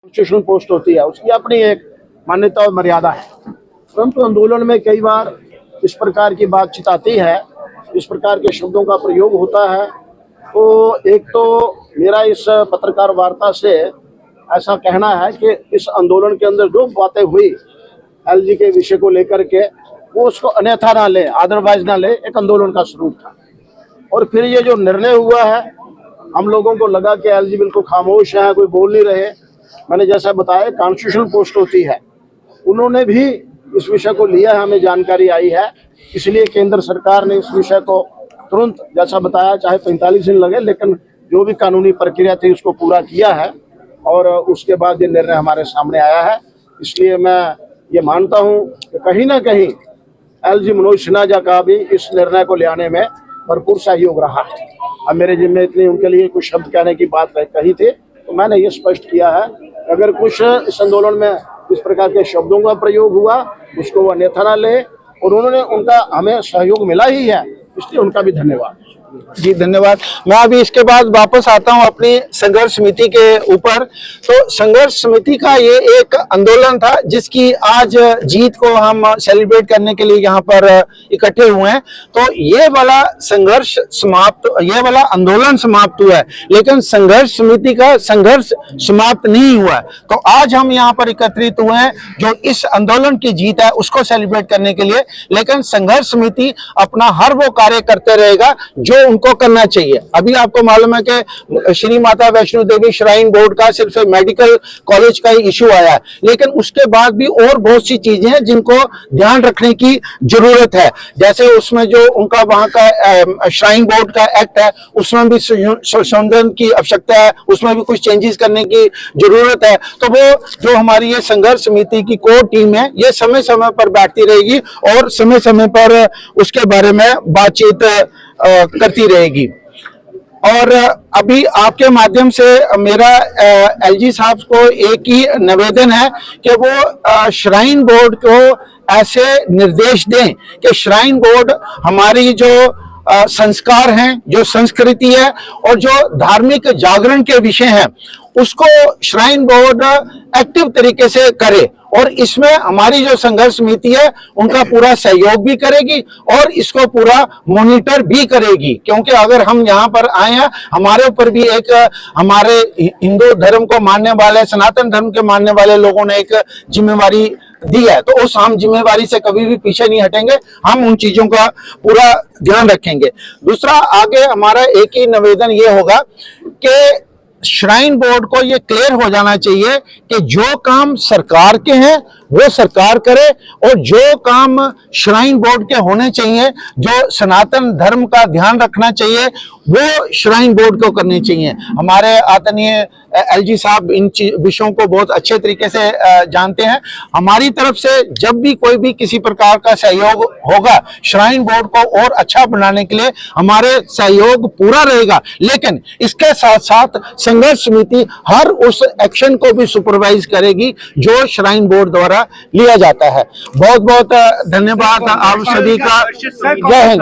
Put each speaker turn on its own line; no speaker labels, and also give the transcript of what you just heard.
Constitutional post होती है, उसकी अपनी एक मान्यता और मर्यादा है। परंतु आंदोलन में कई बार इस प्रकार की बातचीत आती है, इस प्रकार के शब्दों का प्रयोग होता है। तो एक तो मेरा इस पत्रकार वार्ता से ऐसा कहना है कि इस आंदोलन के अंदर जो बातें हुई एलजी के विषय को लेकर के, वो उसको अन्यथा ना ले, अदरवाइज ना ले, एक आंदोलन का स्वरूप था। और फिर ये जो निर्णय हुआ है, हम लोगों को लगा कि एलजी बिल्कुल खामोश है, कोई बोल नहीं रहे। मैंने जैसा बताया कॉन्स्टिट्यूशनल पोस्ट होती है, उन्होंने भी इस विषय को लिया है, हमें जानकारी आई है। इसलिए केंद्र सरकार ने इस विषय को तुरंत, जैसा बताया, चाहे 45 दिन लगे, लेकिन जो भी कानूनी प्रक्रिया थी उसको पूरा किया है और उसके बाद ये निर्णय हमारे सामने आया है। इसलिए मैं ये मानता हूँ कि कहीं ना कहीं एलजी मनोज सिन्हा का भी इस निर्णय को ले आने में भरपूर सहयोग रहा है। अब मेरे जिम्मे इतनी उनके लिए कुछ शब्द कहने की बात कही थी, तो मैंने ये स्पष्ट किया है अगर कुछ इस आंदोलन में इस प्रकार के शब्दों का प्रयोग हुआ, उसको वो अन्यथा न ले। और उन्होंने, उनका हमें सहयोग मिला ही है, इसलिए उनका भी धन्यवाद।
जी धन्यवाद। मैं अभी इसके बाद वापस आता हूं अपनी संघर्ष समिति के ऊपर। तो संघर्ष समिति का ये एक आंदोलन था जिसकी आज जीत को हम सेलिब्रेट करने के लिए यहाँ पर इकट्ठे हुए हैं। तो ये वाला संघर्ष समाप्त, ये वाला आंदोलन समाप्त हुआ है, लेकिन संघर्ष समिति का संघर्ष समाप्त नहीं हुआ है। तो आज हम यहाँ पर एकत्रित हुए हैं जो इस आंदोलन की जीत है उसको सेलिब्रेट करने के लिए। लेकिन संघर्ष समिति अपना हर वो कार्य करते रहेगा जो उनको करना चाहिए। अभी आपको मालूम है कि श्री माता वैष्णो देवी श्राइन बोर्ड का सिर्फ मेडिकल कॉलेज का ही इशू आया है, लेकिन उसके बाद भी और बहुत सी चीजें हैं जिनको ध्यान रखने की जरूरत है। जैसे उसमें जो उनका वहां का श्राइन बोर्ड का एक्ट है, उसमें भी संशोधन की आवश्यकता है, उसमें भी कुछ चेंजेस करने की जरूरत है। तो वो जो हमारी ये संघर्ष समिति की कोर टीम है, ये समय समय पर बैठती रहेगी और समय समय पर उसके बारे में बातचीत करती रहेगी। और अभी आपके माध्यम से मेरा एलजी साहब को एक ही निवेदन है कि वो श्राइन बोर्ड को ऐसे निर्देश दें कि श्राइन बोर्ड हमारी जो संस्कार हैं, जो संस्कृति है और जो धार्मिक जागरण के विषय हैं, उसको श्राइन बोर्ड एक्टिव तरीके से करे। और इसमें हमारी जो संघर्ष समिति है उनका पूरा सहयोग भी करेगी और इसको पूरा मॉनिटर भी करेगी। क्योंकि अगर हम यहाँ पर आए हैं, हमारे ऊपर भी एक, हमारे हिंदू धर्म को मानने वाले, सनातन धर्म के मानने वाले लोगों ने एक जिम्मेवारी दी है, तो उस हम जिम्मेवारी से कभी भी पीछे नहीं हटेंगे। हम उन चीजों का पूरा ध्यान रखेंगे। दूसरा, आगे हमारा एक ही निवेदन ये होगा कि श्राइन बोर्ड को ये क्लियर हो जाना चाहिए कि जो काम सरकार के हैं वो सरकार करे और जो काम श्राइन बोर्ड के होने चाहिए, जो सनातन धर्म का ध्यान रखना चाहिए, वो श्राइन बोर्ड को करने चाहिए। हमारे आदरणीय एलजी साहब इन विषयों को बहुत अच्छे तरीके से जानते हैं। हमारी तरफ से जब भी कोई भी किसी प्रकार का सहयोग होगा श्राइन बोर्ड को और अच्छा बनाने के लिए, हमारे सहयोग पूरा रहेगा। लेकिन इसके साथ साथ संघर्ष समिति हर उस एक्शन को भी सुपरवाइज करेगी जो श्राइन बोर्ड द्वारा लिया जाता है। बहुत बहुत धन्यवाद आप सभी का। जय हिंद।